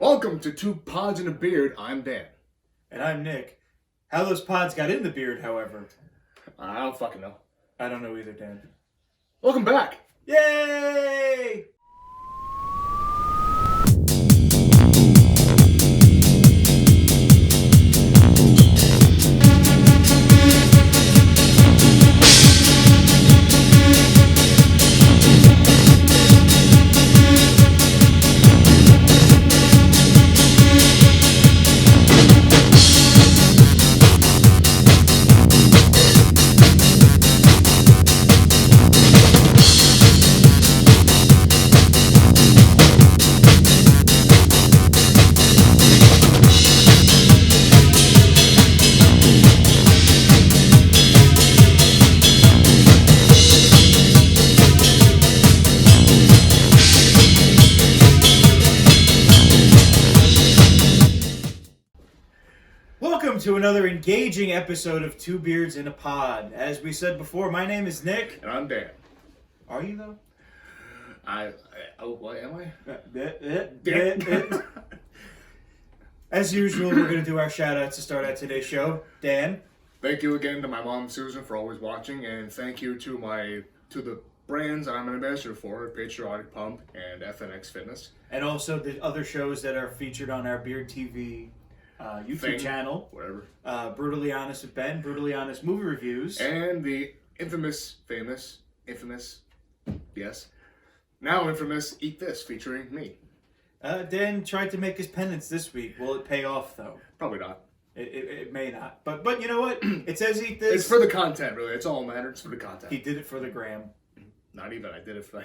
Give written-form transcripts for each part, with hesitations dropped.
Welcome to Two Pods and a Beard. I'm Dan. And I'm Nick. How those pods got in the beard, however, I don't fucking know. I don't know either, Dan. Welcome back. Yay! To another engaging episode of Two Beards in a Pod. As we said before, my name is Nick. And I'm Dan. Are you, though? What am I? As usual, we're going to do our shout-outs to start out today's show. Dan? Thank you again to my mom, Susan, for always watching, and thank you to the brands I'm an ambassador for, Patriotic Pump and FNX Fitness. And also the other shows that are featured on our Beard TV YouTube channel. Whatever. Brutally Honest with Ben, Brutally Honest Movie Reviews. And the infamous, now infamous Eat This, featuring me. Dan tried to make his penance this week. Will it pay off, though? Probably not. It may not. But you know what? It says Eat This. It's for the content, really. It's all that matters. It's for the content. He did it for the gram. Not even. I did it for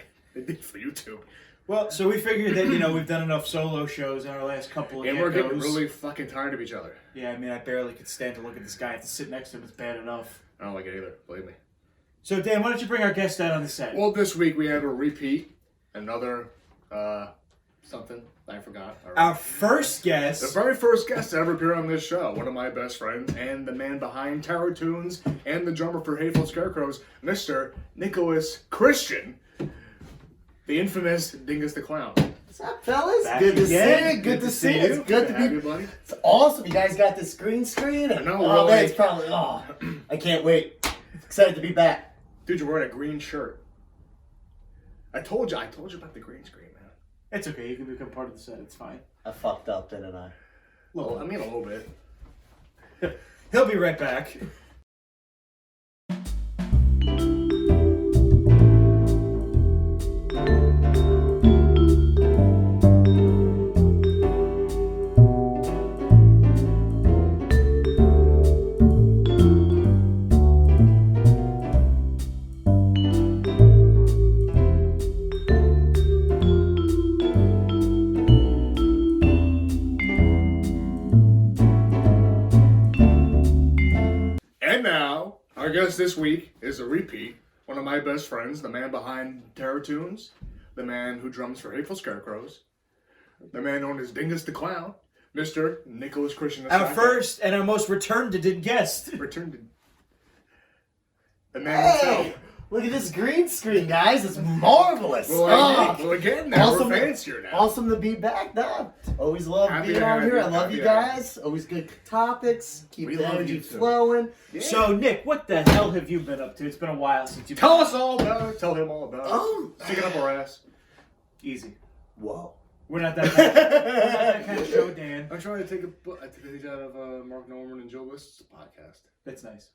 YouTube. Well, so we figured that, we've done enough solo shows in our last couple of And we're getting really fucking tired of each other. Yeah, I mean, I barely could stand to look at this guy. To sit next to him is bad enough. I don't like it either, believe me. So, Dan, why don't you bring our guest out on the set? Well, this week we have a repeat. Another, something I forgot. Our first guest. The very first guest to ever appear on this show. One of my best friends and the man behind Toons and the drummer for Hateful Scarecrows, Mr. Nicholas Christian. The infamous Dingus the Clown. What's up, fellas? Back good to again. see you. Good to see you. It's It's good to have be. you, buddy. It's awesome. You guys got this green screen. I know, Oh, really. man, it's probably. Oh, I can't wait. Excited to be back. Dude, you're wearing a green shirt. I told you about the green screen, man. It's okay. You can become part of the set. It's fine. I fucked up, didn't I? Well, I mean a little bit. He'll be right back. Our guest this week is a repeat. One of my best friends, the man behind Toons, the man who drums for Hateful Scarecrows, the man known as Dingus the Clown, Mr. Nicholas Christian. Our first and our most returned guest. Returned. The man himself. Look at this green screen, guys. It's marvelous. Well, again, now awesome, we're fancier now. Awesome to be back. Now, always love being on here. I love you guys. Always good topics. Keep the energy flowing. Yeah. So, Nick, what the hell have you been up to? It's been a while since you've Tell us all about it. Tell him all about it. Sticking up our ass. Easy. Whoa. We're not that kind of show, Dan. I'm trying to take a page out of Mark Norman and Joe List's podcast. That's nice.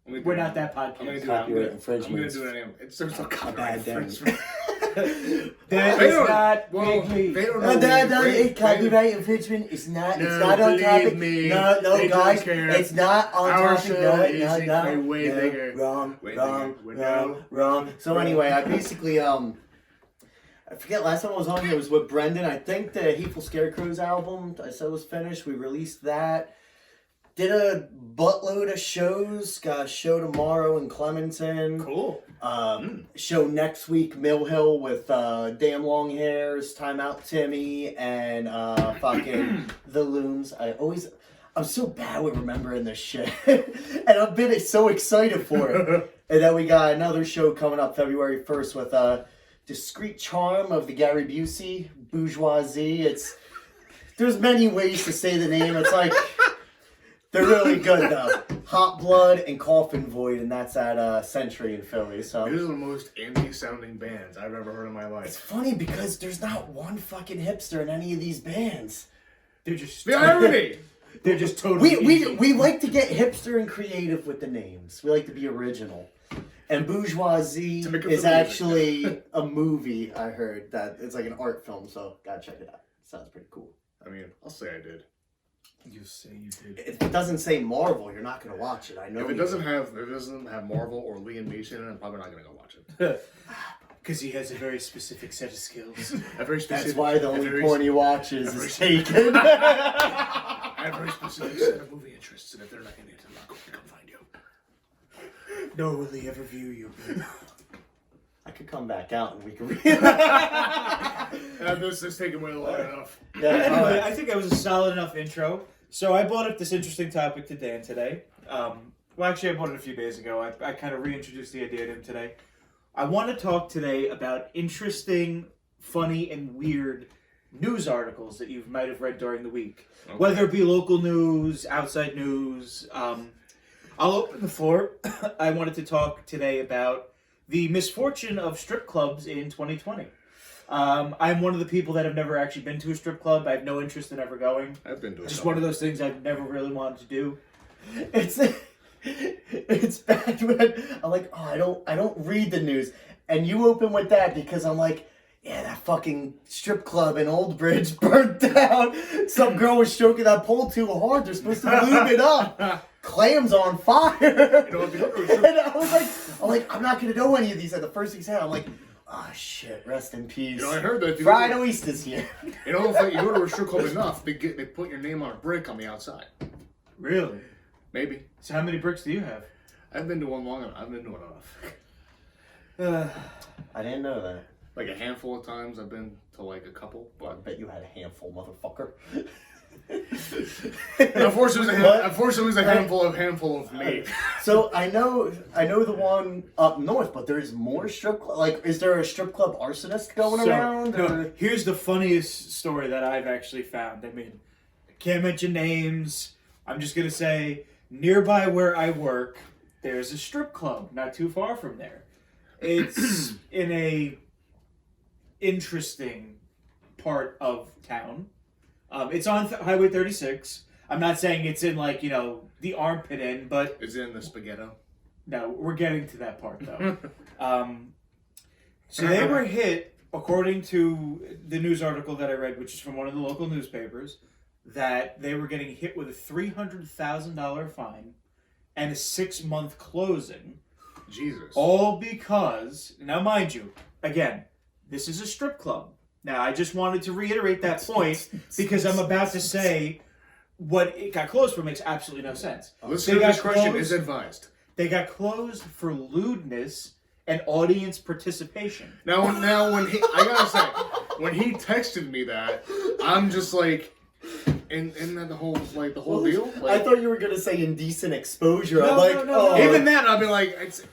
We're not that podcast. I'm going to do copyright it. infringement. I'm going to do it anyway. There's no copyright infringement. That is not They don't know. No, copyright infringement. It's not. It's not on topic. Me, no, guys. It's not on Our topic. show is way bigger. Wrong. So anyway, I basically I forget last time I was on here was with Brendan. I think the Hateful Scarecrows album I said was finished. We released that. Did a buttload of shows. Got a show tomorrow in Clementon. Cool. Show next week, Mill Hill with Damn Long Hairs, Time Out Timmy, and fucking The Loons. I'm so bad with remembering this shit. And I've been so excited for it. And then we got another show coming up February 1st with Discreet Charm of the Gary Busey Bourgeoisie. there's many ways to say the name. It's like they're really good though. Hot Blood and Coffin Void, and that's at Century in Philly. So these are the most indie sounding bands I've ever heard in my it's life. funny because there's not one fucking hipster in any of these bands. They're just The irony. They're just totally. We like to get hipster and creative with the names. We like to be original. And Bourgeoisie To make up is the music. actually a movie. I heard that it's like an art film, so gotta check it out. Sounds pretty cool. I mean, I'll say I did. You say you did. If it doesn't say Marvel, you're not gonna watch it. I know. If it you. doesn't have Marvel or Liam Neeson in it, I'm probably not gonna go watch it. Because he has a very specific set of skills. A very specific, That's why the a only very- porn he watches very- is Taken. I have a very specific set of movie interests, and if they're not in it, I'm not going to come find you. Nor will he ever view you. I could come back out and we could read. This is taking way long enough. Yeah, Anyway, I think that was a solid enough intro. So I brought up this interesting topic to Dan today. Well, actually, I brought it a few days ago. I kind of reintroduced the idea to him today. I want to talk today about interesting, funny, and weird news articles that you might have read during the week. Okay. Whether it be local news, outside news. I'll open the floor. I wanted to talk today about the misfortune of strip clubs in 2020. I'm one of the people that have never actually been to a strip club. I have no interest in ever going. I've been to Just one of those things I've never really wanted to do. It's bad when I'm like, oh, I don't read the news, and you open with that because I'm like, yeah, that fucking strip club in Old Bridge burnt down. Some girl was stroking that pole too hard. They're supposed to lube it up. Clams on fire. You know, if you go to a strip- And I was like, I'm not gonna know any of these. At the first thing said, I'm like, oh shit, rest in peace. You know, I heard that. Fried oysters here. You know, if you go to a strip club enough, they put your name on a brick on the outside. Really? Maybe. So how many bricks do you have? I've been to one long enough. I've been to one enough. I didn't know that. Like a handful of times. I've been to like a couple, I but bet you had a handful, motherfucker. unfortunately, it was a handful of me. So I know the one up north, but there's more strip club. Like, is there a strip club arsonist going around? No, Or? here's the funniest story that I've actually found. I mean, I can't mention names. I'm just gonna say, nearby where I work, there's a strip club not too far from there. It's in a interesting part of town. It's on Highway 36. I'm not saying it's in like, the armpit end, but Is it in the spaghetto? no, we're getting to that part though. So they were hit, according to the news article that I read, which is from one of the local newspapers, that they were getting hit with a $300,000 fine and a 6-month closing. Jesus. All because, now mind you, again, this is a strip club. Now, I just wanted to reiterate that point because I'm about to say what it got closed for makes absolutely no sense. Listener got discretion closed. is advised. They got closed for lewdness and audience participation. Now when he, I gotta say, when he texted me that, I'm just like, isn't that the whole deal? I Like, thought you were gonna say indecent exposure. No, I'm like, no. oh, even that, I'd be like, isn't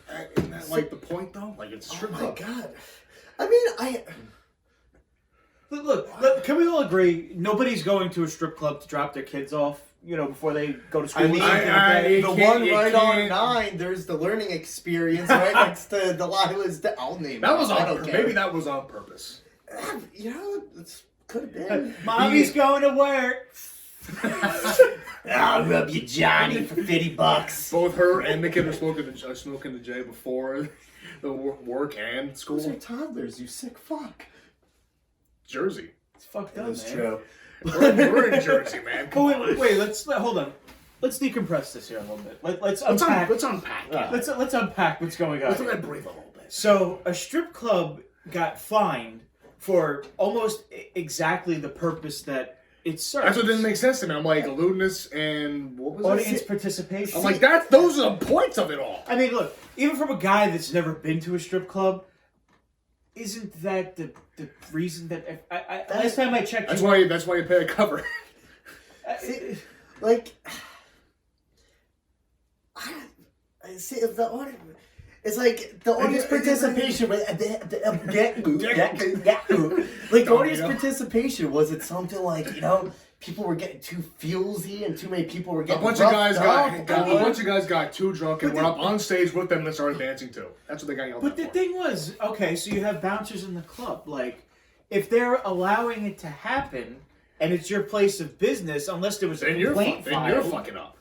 that like the point though? Like it's a oh strip my club. god. I mean, Look, can we all agree nobody's going to a strip club to drop their kids off, before they go to school? I mean, I the can't- one you right on can't- 9, there's the learning experience right next to Delilah's. I'll name That it. was I on don't purpose. care. Maybe that was on purpose. It could have been. Mommy's going to work. I'll rub you, Johnny, for $50. Both her and the kid are smoking the J before the work and Those are school. toddlers, you sick fuck. Jersey. It's fucked up, That's man. true. We're in Jersey, man. Oh, wait, hold on. Let's decompress this here a little bit. Let's unpack. Let's unpack. Ah. Let's unpack what's going on. Let's here. let it breathe a little bit. So, a strip club got fined for almost exactly the purpose that it serves. That's what didn't make sense to me. I'm like, lewdness and what was Audience it? participation. I'm like, those are the points of it all. I mean, look, even from a guy that's never been to a strip club, isn't that the reason that last time I checked, That's why you pay a cover. See, like, I see the audience. It's like the audience participation. Like the audience participation, was it something like people were getting too feelsy and too many people were A getting bunch of guys roughed up. a bunch of guys got too drunk and But went up on stage with them and started dancing too. That's what they got yelled But at the for. thing was, okay, so you have bouncers in the club. Like, if they're allowing it to happen and it's your place of business, unless there was a Then you're complaint filed, fucking up.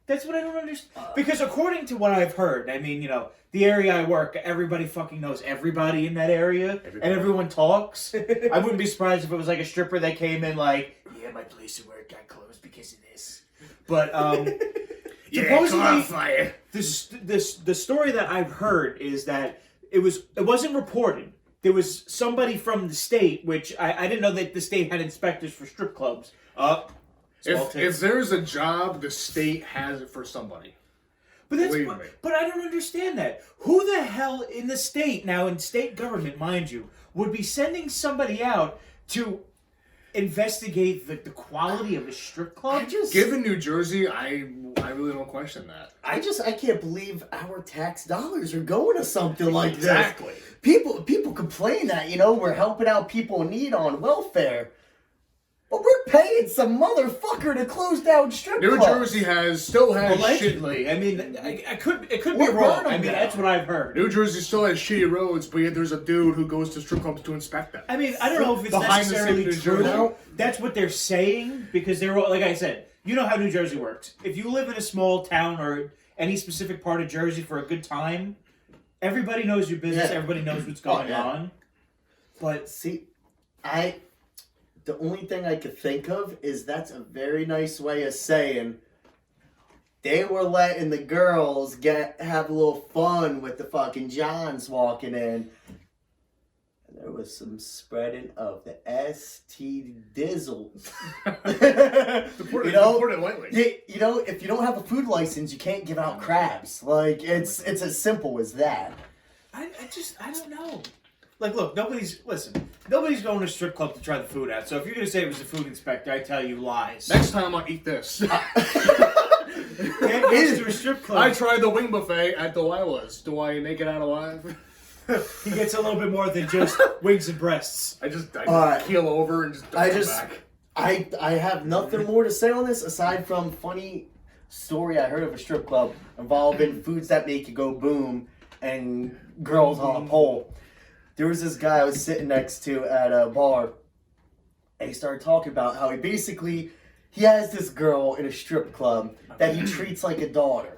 that's what I don't understand. Because according to what I've heard, I mean, the area I work, everybody fucking knows everybody in that area, and everyone talks. I wouldn't be surprised if it was like a stripper that came in like, yeah, my place of work got closed because of this. But supposedly, the story that I've heard is that it wasn't reported. There was somebody from the state, which I didn't know that the state had inspectors for strip clubs. If there's a job, the state has it for somebody. But I don't understand that. Who the hell in the state, now in state government, mind you, would be sending somebody out to investigate the quality of a strip club? Given New Jersey, I really don't question that. I can't believe our tax dollars are going to something like this. Exactly. People complain that, we're helping out people in need on welfare. But we're paying some motherfucker to close down strip clubs. New Jersey still has allegedly. shit. I mean, it could be wrong. I mean, that's what I've heard. New Jersey still has shitty roads, but yet there's a dude who goes to strip clubs to inspect them. I mean, I don't know if it's Behind the necessarily scenes, true. New That's what they're saying because they're like I said. You know how New Jersey works. If you live in a small town or any specific part of Jersey for a good time, everybody knows your business. Yeah. Everybody knows what's going on. But see, the only thing I could think of is that's a very nice way of saying they were letting the girls have a little fun with the fucking Johns walking in. And there was some spreading of the ST Dizzles. To put it lightly. If you don't have a food license, you can't give out crabs. Like, it's as simple as that. I don't know. Like, look, nobody's going to a strip club to try the food out. So if you're going to say it was a food inspector, I tell you lies. Next time I'll eat this. Can't go to a strip club. I tried the wing buffet at the Wila's. Do I make it out alive? He gets a little bit more than just wings and breasts. I keel over and just don't come back. I have nothing more to say on this aside from funny story I heard of a strip club involving foods that make you go boom and girls on a pole. There was this guy I was sitting next to at a bar, and he started talking about how he has this girl in a strip club that he treats like a daughter.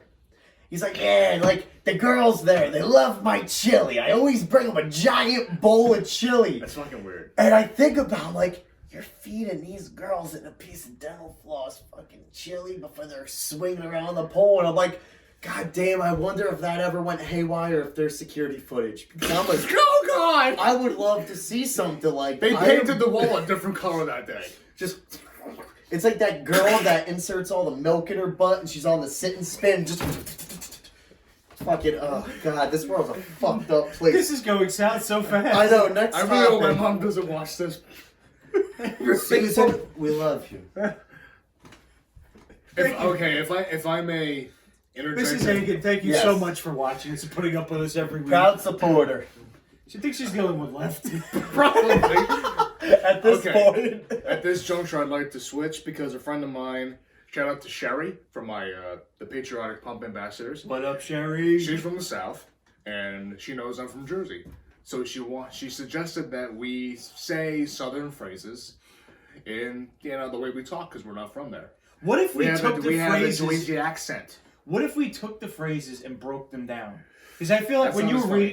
He's like, yeah, like, the girls there, they love my chili. I always bring them a giant bowl of chili. That's fucking weird. And I think about, like, you're feeding these girls in a piece of dental floss fucking chili before they're swinging around the pole, and I'm like, God damn, I wonder if that ever went haywire, if there's security footage. Because I'm like, oh God! I would love to see something like They painted the wall a different color that day. Just, it's like that girl that inserts all the milk in her butt and she's on the sit and spin. Just fucking, oh God, this world's a fucked up place. This is going south so fast. I know, next I time. really hope my mom doesn't watch this. Susan, we love you. If I may interject. Mrs. Hagen, thank you Yes. so much for watching us and putting up with us every week. Proud supporter. She thinks she's the only one left. Probably. At this point. At this juncture, I'd like to switch because a friend of mine, shout out to Sherry from my the Patriotic Pump Ambassadors. What up, Sherry? She's from the South, and she knows I'm from Jersey. So she suggested that we say Southern phrases in the way we talk because we're not from there. What if we took the phrases? We have a Jersey accent. What if we took the phrases and broke them down? Because I feel like That when you sounds were funny.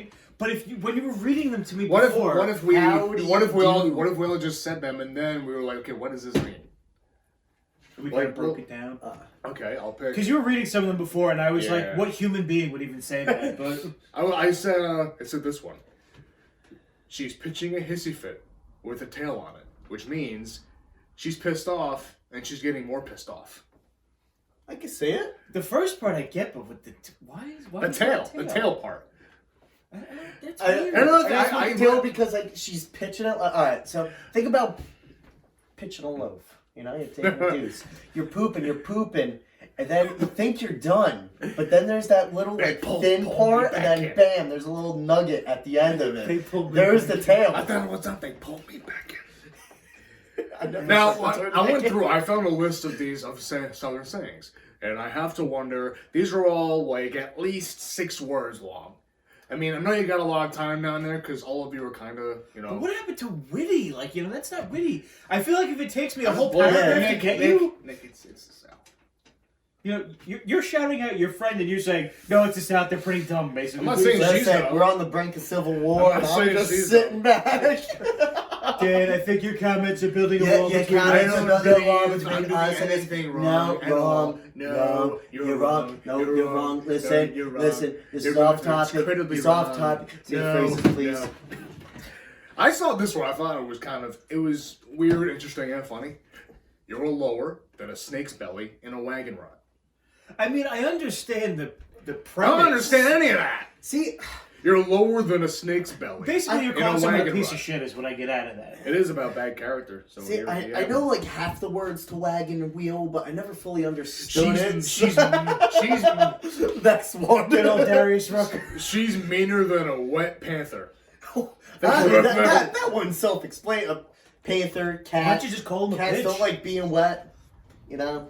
reading, when you were reading them to me What before, if we all just said them and then we were like, okay, what does this mean? we kind of broke it down. Okay, I'll pick. Because you were reading some of them before, and I was like, Yeah. what human being would even say that? But I said this one. She's pitching a hissy fit with a tail on it, which means she's pissed off and she's getting more pissed off. I can see it. the first part I get, but with the why The tail part. That's I weird. don't know if I it's tail because like she's pitching it. All right, so think about pitching a loaf. You're taking a deuce. You're pooping, and then you think you're done, but then there's that little like thin part, and then bam, there's a little nugget at the end of They it. pulled me There's back the tail. I thought it was up. They pulled me back in. Now, I went through, I found a list of these Southern sayings. And I have to wonder, these are all like at least 6 words long. I mean, I know you got a lot of time down there because all of you are kind of, you know. But what happened to witty? Like, that's not witty. I feel like if it takes me a whole Well, paragraph to get you, Nick, it's the South. You're shouting at your friend and you're saying, no, it's the South, they're pretty dumb, basically. I'm not saying she's Listen, dumb. we're on the brink of civil war, I'm and not I'm saying just she's sitting back. Dan, I think your comments are building a Yeah, wall yeah, between comments us. are building a wall I'm between doing us and anything No, wrong at all. wrong. No, No, you're wrong. No, You're you're wrong. wrong. No, Listen, you're wrong. listen. This You're is wrong. off It's topic. incredibly It's off wrong. topic. Say No, phrases, please. no. I saw this one. I thought it was weird, interesting, and funny. You're lower than a snake's belly in a wagon rut. I mean, I understand the I premise. don't understand any of that. See, You're lower than a snake's belly. Basically, you're in calling a someone a wagon piece rut. of shit is what I get out of that. It is about bad character. So see, here, I know like half the words to wagon and wheel, but I never fully understood it. she's That's one. Good old Darius Rucker. she's meaner than a wet panther. that one's self-explained. A panther, Why cat. don't you just call him a Cats bitch? don't like being wet. You know.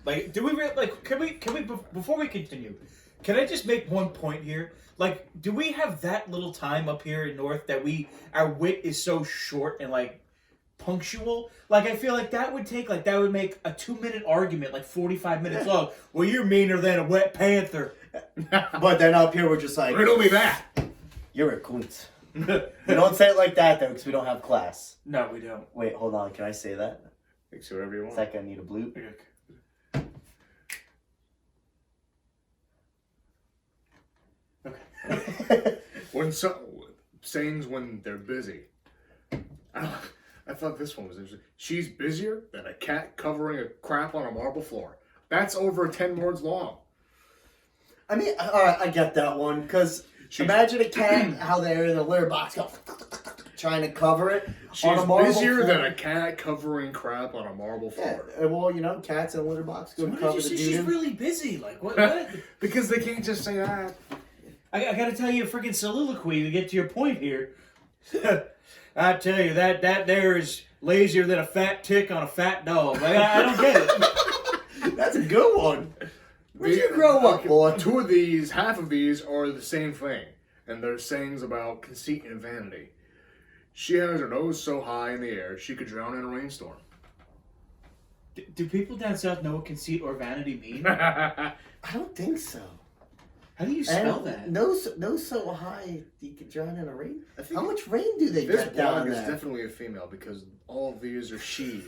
Like, do we can we before we continue? Can I just make one point here? Like, do we have that little time up here in North that our wit is so short and like punctual? Like, I feel like that would make a 2-minute argument like 45 minutes long. Well, you're meaner than a wet panther. But then up here we're just like, Riddle me that. you're a cunt. We don't say it like that though, because we don't have class. No, we don't. Wait, hold on. Can I say that? Thanks, whatever you want. Second, I need a bloop. Okay. Sayings when they're busy. I thought this one was interesting. She's busier than a cat covering a crap on a marble floor. That's over 10 words long. I mean, alright, I get that one, because imagine a cat, how they're in a litter box, trying to cover it She's on a marble busier floor. than a cat covering crap on a marble Yeah, floor. well, you know, cats in a litter box So go what cover did you the say? She's doo-doo. really busy. Like, what? Because they can't just say that. I gotta tell you a freaking soliloquy to get to your point here. I tell you, that there is lazier than a fat tick on a fat dog. Like, I don't get it. That's a good one. Where'd you grow up, boy? Half of these are the same thing. And they're sayings about conceit and vanity. She has her nose so high in the air, she could drown in a rainstorm. Do people down south know what conceit or vanity mean? I don't think so. How do you spell that? Nose so high you could drown in a rain? I think How much rain do they this get down blog is there? definitely a female because all of these are she.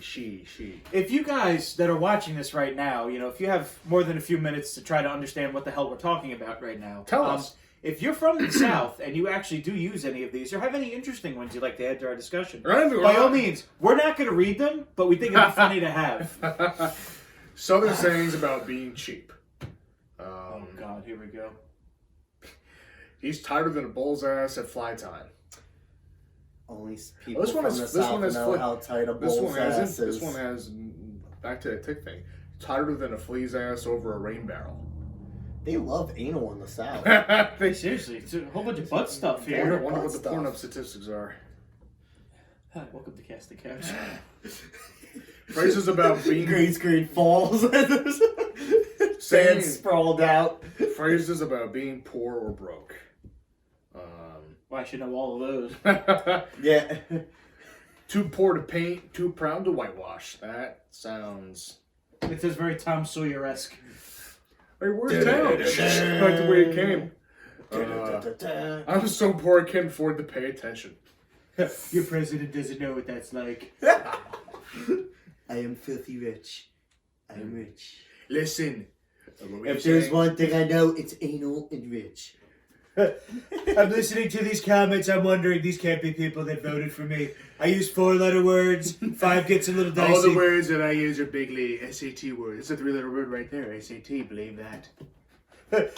If you guys that are watching this right now, if you have more than a few minutes to try to understand what the hell we're talking about right now, Tell us. If you're from the South and you actually do use any of these or have any interesting ones you'd like to add to our discussion, by all means, we're not going to read them, but we think it'd be funny to have. Southern sayings about being cheap. Oh, God, here we go. He's tighter than a bull's ass at fly time. Only people This one from is- the this South one is know flip- how tight a This bull's one ass hasn't. is. This one has, back to the tick thing, tighter than a flea's ass over a rain barrel. They love anal in the South. Hey, seriously, it's a whole bunch of butt stuff I here. wonder what the stuff. porn up statistics are. Hi, welcome to Cast the Couch. Phrases about being Green screen falls. Sand saying, sprawled out. phrases about being poor or broke. Well, I should know all of those. Yeah. Too poor to paint, too proud to whitewash. That sounds. It says very Tom Sawyer-esque. Hey, where's town? Like the way it came. I'm so poor I can't afford to pay attention. Your president doesn't know what that's like. I am filthy rich. I am rich. Listen. What were you If there's saying? one thing I know, it's anal and rich. I'm listening to these comments. I'm wondering, these can't be people that voted for me. I use 4-letter words. 5 gets a little dicey. All the words that I use are bigly SAT words. It's a 3-letter word right there. SAT, believe that.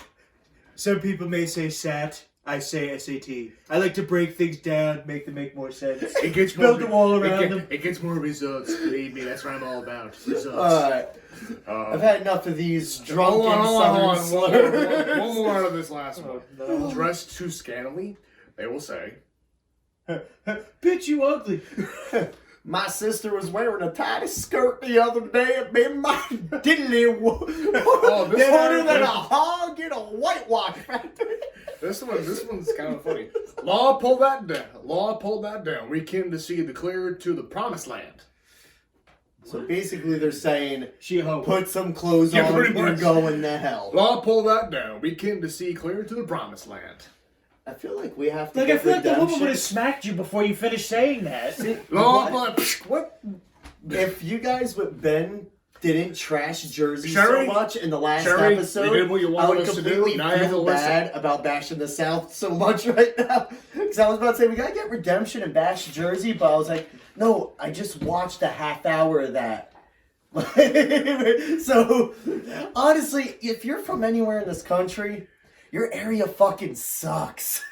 Some people may say SAT. I say SAT. I like to break things down, make them make more sense. It gets Build more, a wall around them. It gets more results. Believe me, that's what I'm all about. Results. Alright. I've had enough of these drunken hold southern on. slurs. One more out of this last one. Oh, no. Dressed too scantily, they will say. Bitch, you ugly. My sister was wearing a tight skirt the other day, and man, my diddly this harder one- than a hog in a whitewash factory. This one's kind of funny. Law pulled that down. Law pulled that down. We came to see the clear to the promised land. So basically, they're saying, She-Hulk. put some clothes Yeah, on pretty and much. go in the hell. Law pulled that down. We came to see clear to the promised land. I feel like we have to Like, I get feel like the woman would have redemption. smacked you before you finished saying that. Law, What? If you guys with Ben didn't trash Jersey Sherry? so much in the last Sherry, episode, we did what you I wanted would us to do. completely Now you have to feel listen. bad about bashing the South so much right now. Because I was about to say, we gotta get redemption and bash Jersey, but I was like, no, I just watched a half hour of that. So, honestly, if you're from anywhere in this country, your area fucking sucks.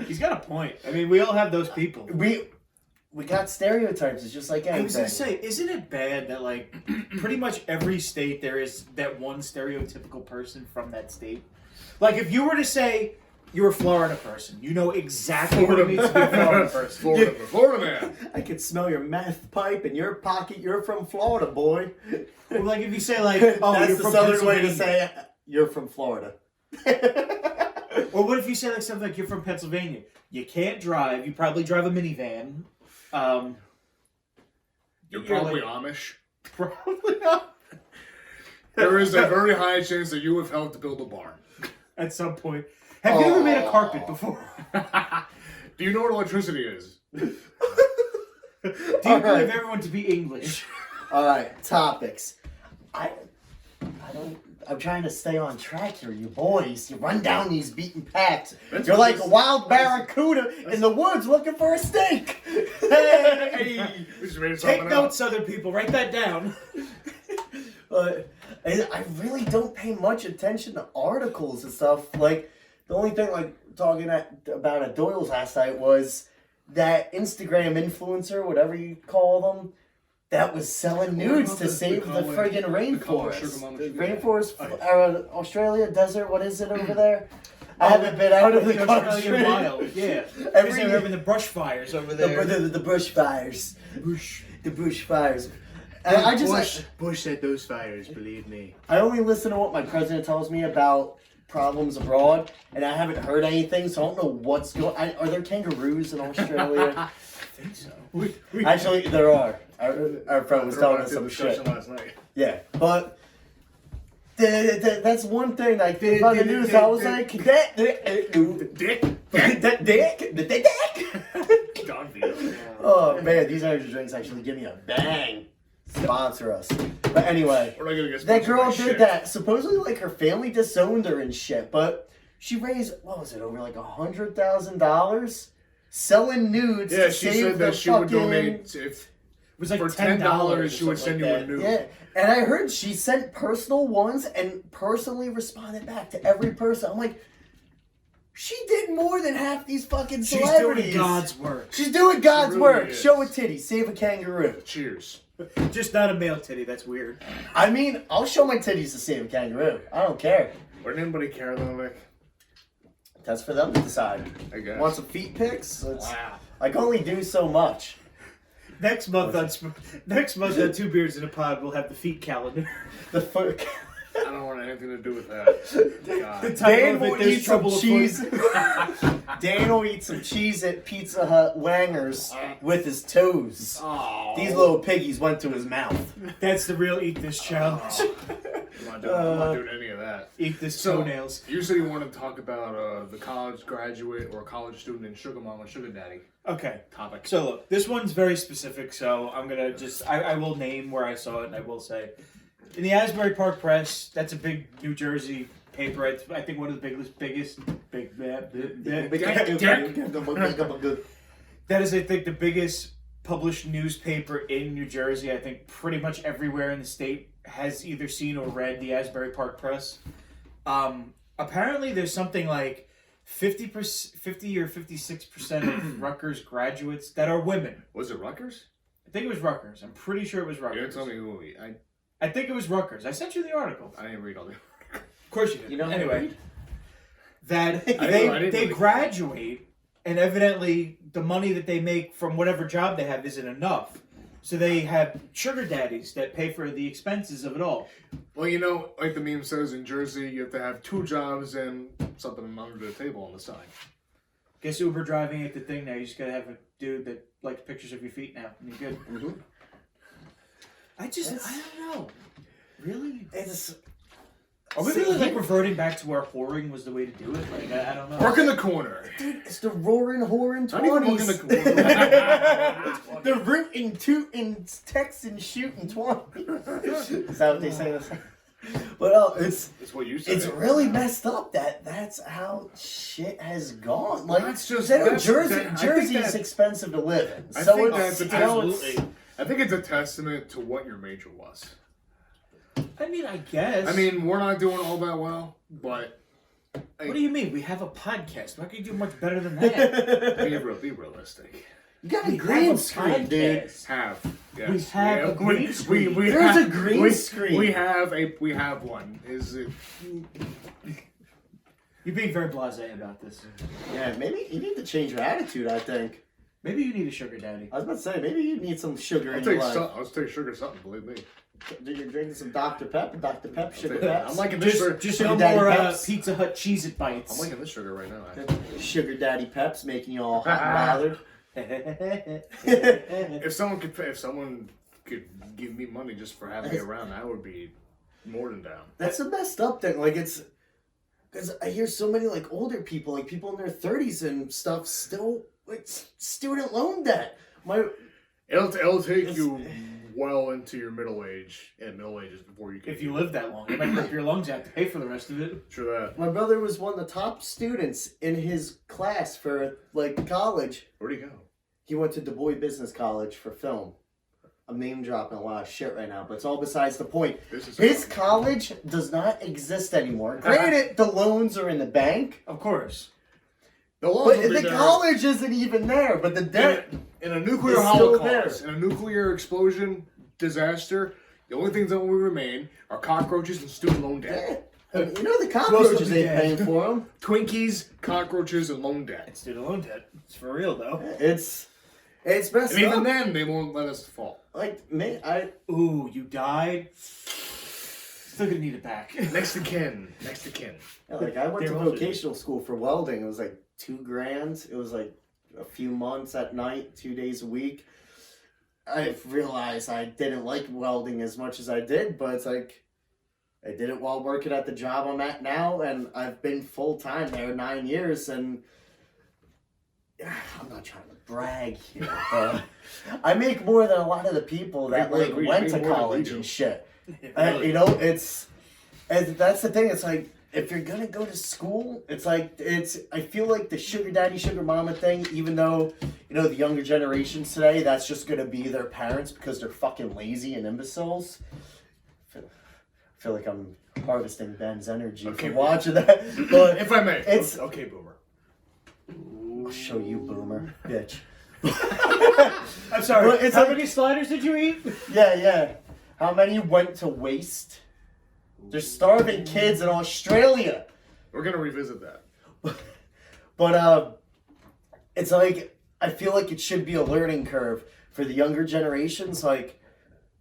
He's got a point. I mean, we all have those people. we got stereotypes. It's just like anything. I was gonna say, isn't it bad that like pretty much every state there is that one stereotypical person from that state? Like if you were to say you're a Florida person, you know exactly what it means to be a Florida person. Florida man. I could smell your meth pipe in your pocket. You're from Florida, boy. Or like if you say like, oh, That's you're the from southern way to Pennsylvania. say you're from Florida. Or what if you say like something like you're from Pennsylvania? You can't drive. You probably drive a minivan. You're You're probably like- Amish. Probably not. There is a very high chance that you have helped to build a barn. At some point. Have you ever made a carpet before? Do you know what electricity is? Do you All believe right. everyone to be English? All right, topics. I'm trying to stay on track here, you boys. You run down these beaten paths. You're like a wild barracuda in the woods looking for a steak. Hey, we just made something Take up. notes, other people. Write that down. But I really don't pay much attention to articles and stuff. Like, the only thing, like, talking about at Doyle's last night was that Instagram influencer, whatever you call them, that was selling nudes to save the friggin' rainforest. The rainforest, Australia, desert, what is it over there? I haven't been out of the country. Australian wild. Yeah. Every They're having the brush fires over there. The bush fires. The bush fires. And I just... Bush at those fires, believe me. I only listen to what my president tells me about problems abroad, and I haven't heard anything, so I don't know what's going on. Are there kangaroos in Australia? I think so. Actually, there are. Our friend was telling us some shit. last night. Yeah, but that's one thing I think about the news. I was like, that dick. Don Vito. Oh man, these energy drinks actually give me a bang. Sponsor us. But anyway, We're not gonna get that sponsored girl by did shit. that. Supposedly, like, her family disowned her and shit, but she raised, what was it, over like $100,000 selling nudes Yeah, to she save said the that she would fucking... donate if It was like for $10. $10 she would send you a nude. Yeah, and I heard she sent personal ones and personally responded back to every person. I'm like, she did more than half these fucking She's celebrities. doing God's work. She's doing God's really work. is. Show a titty, save a kangaroo. Cheers. Just not a male titty. That's weird. I mean, I'll show my titties to save a kangaroo. I don't care. Wouldn't anybody care though, Nick? That's for them to decide. I guess. Want some feet pics? Wow. I can only do so much. Next month on Two Beards in a Pod, we'll have the feet calendar. The foot. I don't want anything to do with that. God. Dan will There's eat some trouble afoot. cheese. Dan will eat some cheese at Pizza Hut wangers with his toes. Oh. These little piggies went to his mouth. That's the real eat this challenge. I'm not doing any of that. Eat this So, toenails. You said you wanted to talk about the college graduate or college student and sugar mom and sugar daddy Okay. topic. So look, this one's very specific, so I'm gonna just I will name where I saw it, and I will say, in the Asbury Park Press, that's a big New Jersey paper. It's, I think one of the biggest. That is, I think, the biggest published newspaper in New Jersey. I think pretty much everywhere in the state has either seen or read the Asbury Park Press. Apparently, there's something like 50 or 56% of Rutgers graduates that are women. Was it Rutgers? I think it was Rutgers. I'm pretty sure it was You didn't Rutgers. tell me who. I think it was Rutgers. I sent you the article. I didn't read all the. Of course you did. You know how to anyway, read? that I didn't they really graduate and evidently the money that they make from whatever job they have isn't enough. So they have sugar daddies that pay for the expenses of it all. Well, you know, like the meme says, in Jersey, you have to have 2 jobs and something under the table on the side. Guess Uber driving ain't the thing now. You just gotta have a dude that likes pictures of your feet now, and you're good. Mm-hmm. I don't know. Really? It's Are we really like reverting back to where whoring was the way to do it? Like, I don't know. Work in the corner. dude, it's the roaring whoring 20s. Not even work in the corner. The rootin', tootin', textin', shooting 20s. Is that what they say? But It's what you said. it's really messed up that's how shit has gone. Like, That's just- you know, that's- Jersey, that- I think Jersey's that- expensive to live in. I So think it's that's still, absolutely. I think it's a testament to what your major was. I mean, I guess. I mean, we're not doing all that well, but what do you mean? We have a podcast. Why can you do much better than that? be realistic. You got a We green have a screen, dude. podcast. Yes. We have a green screen. There's a green screen. We have one. Is it? You're being very blasé about this. Yeah, maybe you need to change your attitude, I think. Maybe you need a sugar daddy. I was about to say, maybe you need some sugar I'll in your take life. I'll take sugar something. Believe me. You're drinking some Dr. Pepper, sugar take- Peps. I'm liking this sugar. Just Sugar no Daddy more Peps. Pizza Hut Cheez-It bites. I'm liking this sugar right now. Actually. Sugar Daddy Peps making you all hot and bothered. If someone could give me money just for having me around, I would be more than down. That's the messed up thing. Like, it's because I hear so many like older people, like people in their 30s and stuff, still like student loan debt. It'll take It's- you well into your middle age and middle ages before you can. If you live that long, it might rip your lungs out to pay for the rest of it. Sure that. My brother was one of the top students in his class for like college. Where'd he go? He went to Du Bois Business College for film. I'm name dropping a lot of shit right now, but it's all besides the point. His college does not exist anymore. Granted, the loans are in the bank, Of course. The loans but will be the there. college isn't even there. But the debt, In a nuclear It's still holocaust, in a nuclear explosion, disaster, the only things that will remain are cockroaches and student loan debt. you know the cockroaches be ain't dead. paying for them. Twinkies, cockroaches, and loan debt. Student loan debt. It's for real, though. It's messed And even up. then, they won't let us fall. Like me, Ooh, you died? Still gonna need it back. Next to kin. Next to kin. I went to They're also- vocational school for welding. It was like $2,000. It was like a few months at night, 2 days a week. I realized I didn't like welding as much as I did, but it's like I did it while working at the job I'm at now, and I've been full time there 9 years. And I'm not trying to brag here, but I make more than a lot of the people that like We went make to more than we college do. and shit. Really? You know, and that's the thing. It's like if you're gonna go to school, it's like I feel like the sugar daddy, sugar mama thing. Even though you know the younger generations today, that's just gonna be their parents because they're fucking lazy and imbeciles. I feel like I'm harvesting Ben's energy Okay. from watching that. But If I may. It's- okay, boomer. I'll show you, boomer, bitch. I'm sorry. Well, it's How like- many sliders did you eat? Yeah. How many went to waste? There's starving kids in Australia. We're gonna revisit that. But it's like I feel like it should be a learning curve for the younger generations. Like,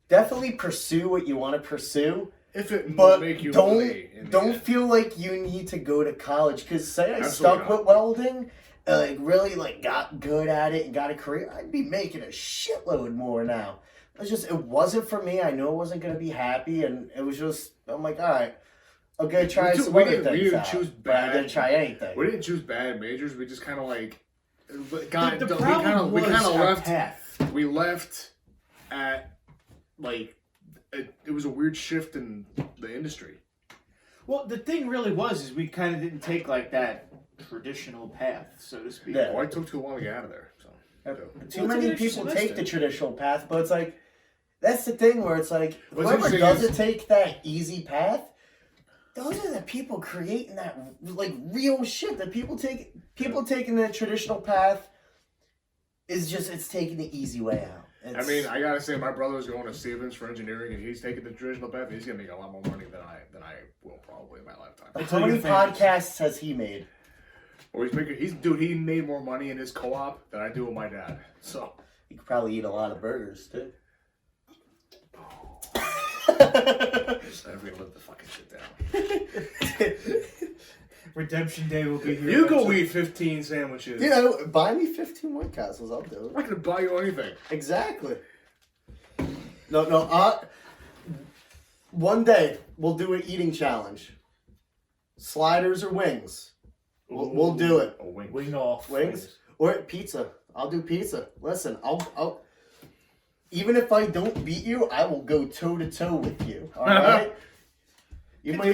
definitely pursue what you want to pursue, If it but make you don't money in the don't end. feel like you need to go to college. Because say I Absolutely stuck not. with welding, and like really like got good at it and got a career, I'd be making a shitload more now. It wasn't for me. I knew I wasn't gonna be happy, and it was just I'm like, all right, I'm gonna try We some we other didn't- we things didn't out, choose but I didn't bad- try anything. We didn't choose bad majors. We just kind of like The we problem was kind of our left. path. We left at like it was a weird shift in the industry. Well, the thing really was is we kind of didn't take like that traditional path, so to speak. Yeah. Well, I took too long to get out of there. So Too Well, many it's an people interesting take the list. traditional path, but it's like that's the thing where it's like What's whoever interesting doesn't is- take that easy path, those are the people creating that like real shit. The people taking the traditional path is just it's taking the easy way out. I mean, I gotta say, my brother's going to Stevens for engineering, and he's taking the traditional path. And he's gonna make a lot more money than I will probably in my lifetime. how many podcasts has he made? Or he made more money in his co-op than I do with my dad. So You could probably eat a lot of burgers too. I'm gonna let the fucking shit down. Redemption Day will be here. You go eventually. eat 15 sandwiches. You know, buy me 15 White Castles. I'll do I'm not gonna buy you anything. Exactly. No. One day we'll do an eating challenge. Sliders or wings. We'll do it. A wing. Wing off. Wings or pizza. I'll do pizza. Listen, I'll. Even if I don't beat you, I will go toe to toe with you. All right. You may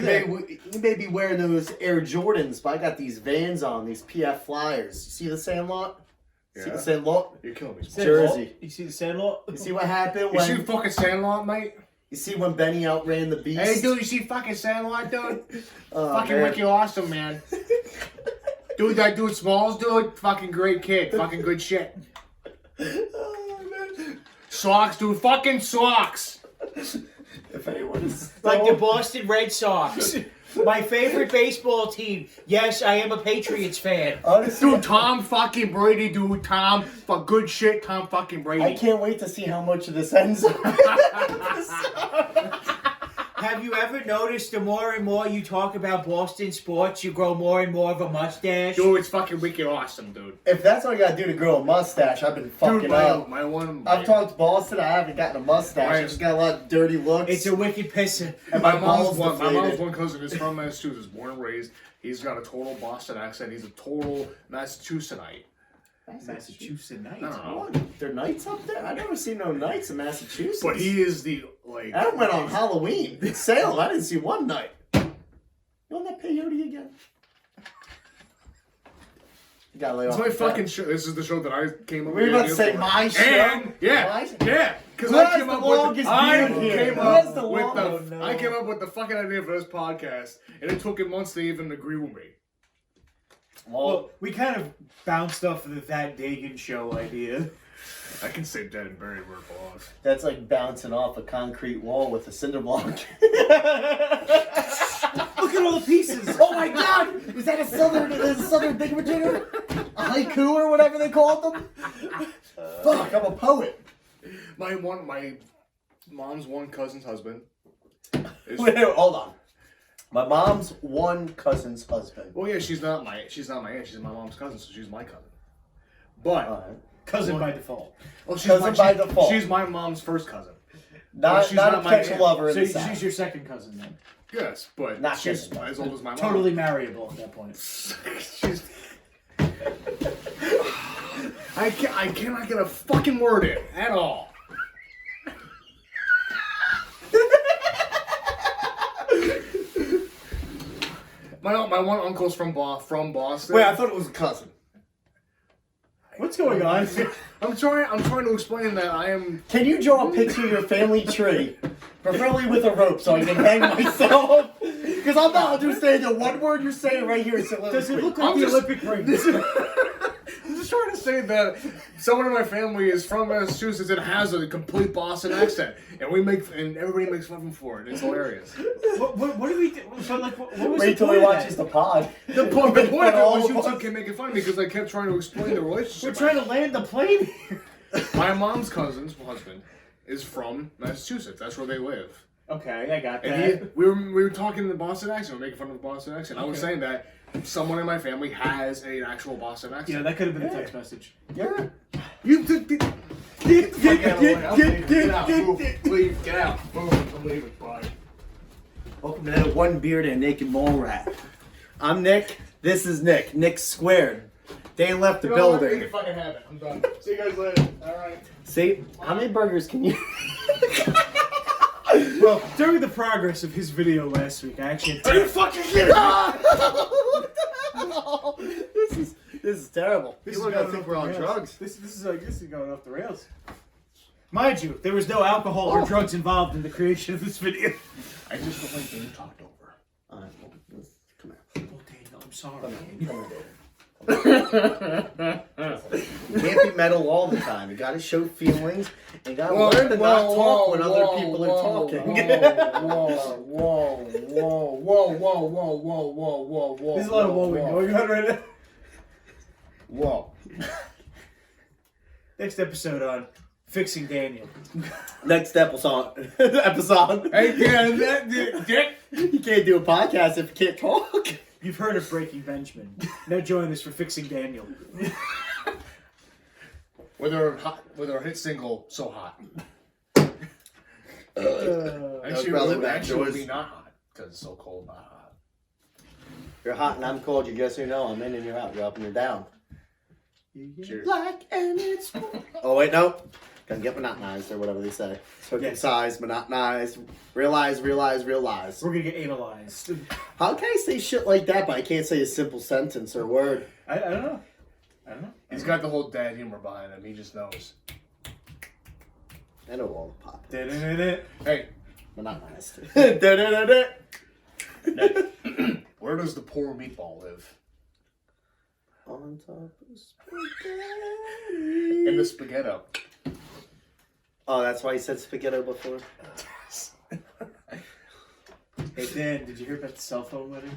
be wearing those Air Jordans, but I got these Vans on, these PF Flyers. You see the Sandlot? Yeah. See the Sandlot? You're killing me. Jersey. You see the Sandlot? You see what happened You when? see fucking Sandlot, mate? You see when Benny outran the Beast? Hey, dude, you see fucking Sandlot, dude? Oh, fucking man. Ricky awesome, man. Dude, that dude Smalls, dude, fucking great kid. Fucking good shit. Oh, man. Socks, dude, fucking socks. If anyone is Like the Boston Red Sox. My favorite baseball team. Yes, I am a Patriots fan. honestly, Dude, Tom fucking Brady, dude. Tom, for good shit, Tom fucking Brady. I can't wait to see how much of this ends up. Have you ever noticed the more and more you talk about Boston sports, you grow more and more of a mustache? Dude, it's fucking wicked awesome, dude. If that's what I gotta do to grow a mustache, I've been fucking Dude, up. my I've talked Boston, I haven't gotten a mustache. I just got a lot of dirty looks. It's a wicked pisser. and My balls mom's deflated. one cousin is from Massachusetts, born and raised. He's got a total Boston accent. He's a total Massachusettsite. Massachusetts night. I don't know. What? There are knights up there? I've never seen no knights in Massachusetts. But he is the, like... I went on Halloween. In Salem, I didn't see one night. You on that peyote again? You gotta lay It's off my the fucking bed. show. This is the show that I came up Were you with. about to say my show? And, yeah, My- yeah. Because Who I has came the up with longest I beard here? came Who up has the with longest- the Oh, no. I came up with the fucking idea for this podcast, and it took him months to even agree with me. Well, we kind of bounced off of the That Dagan show idea. I can say dead and buried where it belongs. That's like bouncing off a concrete wall with a cinder block. Look at all the pieces. Oh my god! Is that a southern thingamajigger? A haiku or whatever they called them? Fuck, I'm a poet. My mom's one cousin's husband. Is, Wait, hold on. My mom's one cousin's husband. well, yeah, she's not my aunt. She's my mom's cousin, so she's my cousin. But Alright. Cousin by default. well, she's Cousin by default. She's my mom's first cousin. Not she's a not my potential aunt. lover in So the she's South. your second cousin then. Yes, but Not she's second. as old as my mom. Totally marryable at that point. She's. I cannot get a fucking word in at all. My one uncle's from Boston. Wait, I thought it was a cousin. What's going on? I'm trying to explain that I am. Can you draw a picture of your family tree? Preferably with a rope so I can hang myself. Because I'm not understanding one word you're saying right here. Does it look like I'm the just- Olympic rings? I'm just trying to say that someone in my family is from Massachusetts and has a complete Boston accent, and everybody makes fun of him for it. It's hilarious. What do we do? So, like, what was Wait the till point he of watches that? the pod. The point of it all was of you us. two kept making fun of me because I kept trying to explain the relationship. We're trying to land the plane here. My mom's cousin's husband is from Massachusetts. That's where they live. Okay, I got that. And we were talking in the Boston accent. We were making fun of the Boston accent. I was Okay. saying that someone in my family has an actual Boston accent. Yeah, that could have been a text message. Yeah. You get out. Move. Leave. Get out. Move. I'm leaving. Bye. Welcome to that One Beard and Naked Mole Rap. I'm Nick. This is Nick. Nick Squared. They left the You know what? You building. can fucking have it. I'm done. See you guys later. All right. See, how many burgers can you? Well, during the progress of his video last week, I actually Are you fucking kidding me? This is terrible. This People is are gonna going think off we're the on rails. drugs. This is going off the rails. Mind you, there was no alcohol or drugs involved in the creation of this video. I just feel like being talked over. All right, well, come here. Oh, Daniel, I'm sorry. Come here, baby. You can't be metal all the time. You gotta show feelings. You gotta learn to not talk when other people are talking. Whoa. There's a lot of woeing going on right now. Whoa. Next episode on Fixing Daniel. Next episode. episode. Hey, Dan, Dick. You can't do a podcast if you can't talk. You've heard of Breaking Benjamin. Now join us for Fixing Daniel. With our hit single, So Hot. Actually, probably it back would doors. be not hot, because it's so cold, not hot. You're hot and I'm cold. You yes or no. I'm in and you're out. You're up and you're down. Cheers. Black and it's... Oh, wait, no. Gonna get monotonized or whatever they say. Circumcised, monotonized, realize. We're gonna get analyzed. How can I say shit like that, but I can't say a simple sentence or word? I don't know. He's got the whole dad humor behind him. He just knows. I know all the pop. Hey, Monotonized. where does the poor meatball live? On top of spaghetti. In the spaghetti. Oh, that's why you said spaghetti before? Hey Dan, did you hear about the cell phone wedding?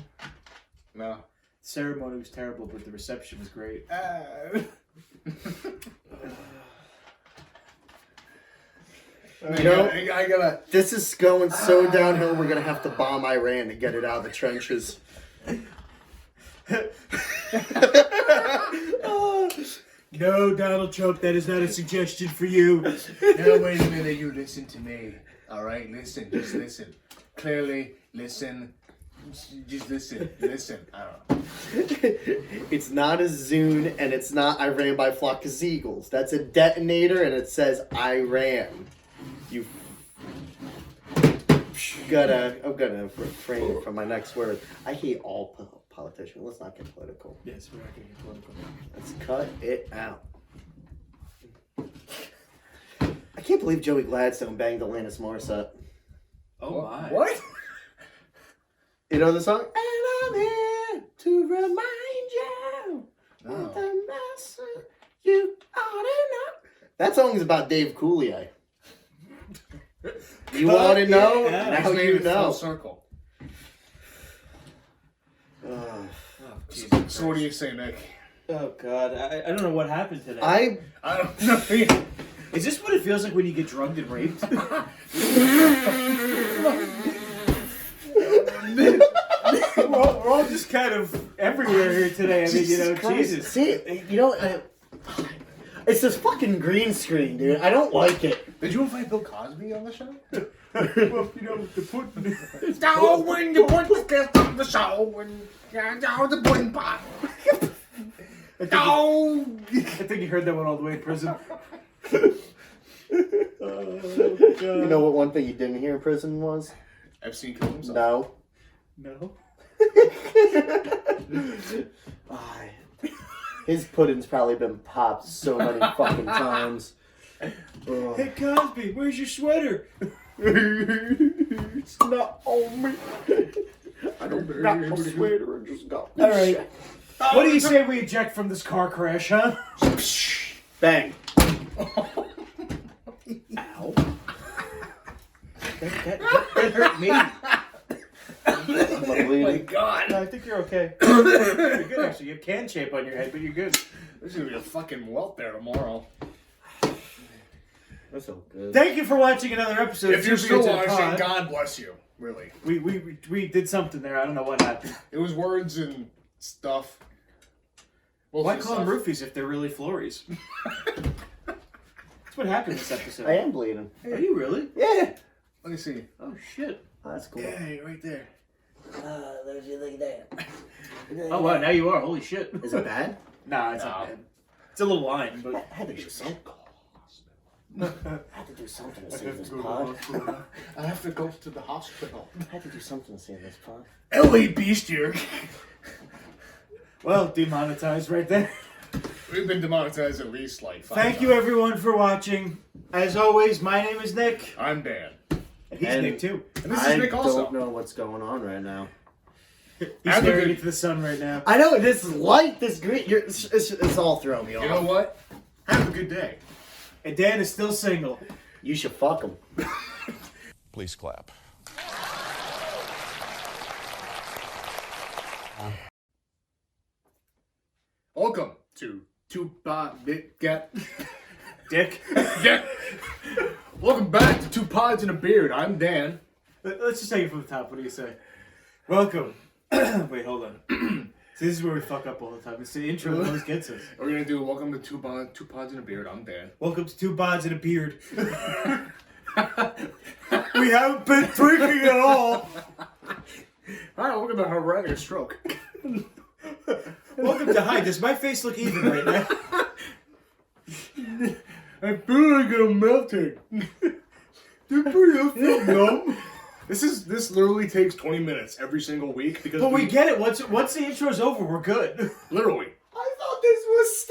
No. The ceremony was terrible, but the reception was great. You know, I gotta. this is going so downhill, we're going to have to bomb Iran to get it out of the trenches. No, Donald Trump, that is not a suggestion for you. Now wait a minute, you listen to me. Alright, listen, just listen. Clearly, listen. Just listen. I don't know. It's not a Zune, and it's not Iran by flock of eagles. That's a detonator, and it says Iran. You... I'm gonna refrain from my next word. I hate all politicians. Let's not get political. Yes, we're not going to get political. Let's cut it out. I can't believe Joey Gladstone banged Alanis Morissette. Oh my. What? You know the song? And I'm here to remind you of the message you ought to know. That song is about Dave Coulier. You want to know? Yeah. Now Made you it full know. circle. Oh, Jesus So what do Christ. you say, Nick? Oh God, I don't know what happened today. I don't know. Is this what it feels like when you get drugged and raped? We're all just kind of everywhere here today. I mean, you know, Christ. Jesus. See, you know, it's this fucking green screen, dude. I don't like it. Did you invite Bill Cosby on the show? Well, you know, the pudding. Down when you put the guest on the show and down the pudding pot. Down. I think you heard that one all the way in prison. You know what one thing you didn't hear in prison was? Epstein killed himself. No. No. His pudding's probably been popped so many fucking times. Ugh. Hey Cosby, where's your sweater? It's not on me. I don't got my sweater and just got All right. What do you say we eject from this car crash, huh? Bang. Ow. That hurt me. Oh my God. No, I think you're okay. You're good, actually. You have can shape on your head, but you're good. There's gonna be a fucking welt there tomorrow. That's so good. Thank you for watching another episode. If you're of Two still Beards and a watching, Pod. God bless you. Really. We did something there. I don't know what happened. It was words and stuff. Why Mostly call them stuff. roofies if they're really flories? That's what happened this episode. I am bleeding. Are you really? Yeah. Let me see. Oh shit. Oh, that's cool. Yeah, you're right there. There's you like that. Oh wow, now you are. Holy shit. Is it bad? Nah, it's not bad. It's a little line, I but. had to do something. I had to do something to save this pod. I have to go to the hospital. I had to do something to save this pod. LA Beast here. Well, demonetized right there. We've been demonetized at least like 5 Thank you everyone for watching. As always, my name is Nick. I'm Dan. And he's And- Nick too. And this is I Nick also. don't know what's going on right now. He's Have a staring good- into the sun right now. I know this light, this green. It's all throwing me off. You know what? Have a good day. And Dan is still single. You should fuck him. Please clap. Welcome to get. Dick. Yeah. Welcome back to Two Pods and a Beard. I'm Dan. Let's just take it from the top. What do you say? Welcome. Wait, hold on. See, this is where we fuck up all the time. It's the intro that always gets us. We're gonna do welcome to Two Pods and a Beard. I'm Dan. Welcome to Two Pods and a Beard. We haven't been drinking at all. Hi, welcome to Hereditary Stroke. Welcome to Hi. Does my face look even right now? I feel like I'm melting. I feel numb. This literally takes 20 minutes every single week because But we get it. Once the intro's over, we're good. literally. I thought this was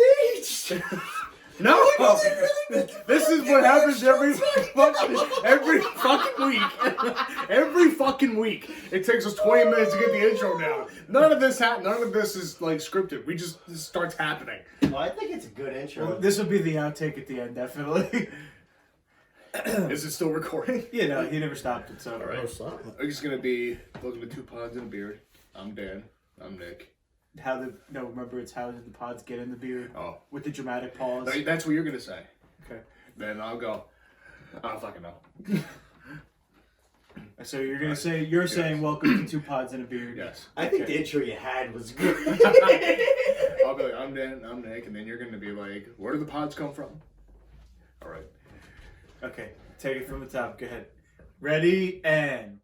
staged. No, this is what happens every fucking week. Every fucking week, it takes us 20 minutes to get the intro down. None of this is like scripted. We just this starts happening. Well, I think it's a good intro. Well, this will be the outtake at the end, definitely. Is it still recording? You know, he never stopped it, so. All right. It's gonna be welcome to Two Pods and a Beard. I'm Dan. I'm Nick. Remember, it's how did the pods get in the beard? Oh, With the dramatic pause. that's what you're gonna say. Okay. Then I'll go. I don't fucking know. So you're gonna say saying welcome to Two Pods and a Beard. Yes. I think Okay. the intro you had was good. I'll be like, I'm Dan. I'm Nick, and then you're gonna be like, where do the pods come from? All right. Okay. Take it from the top. Go ahead. Ready and.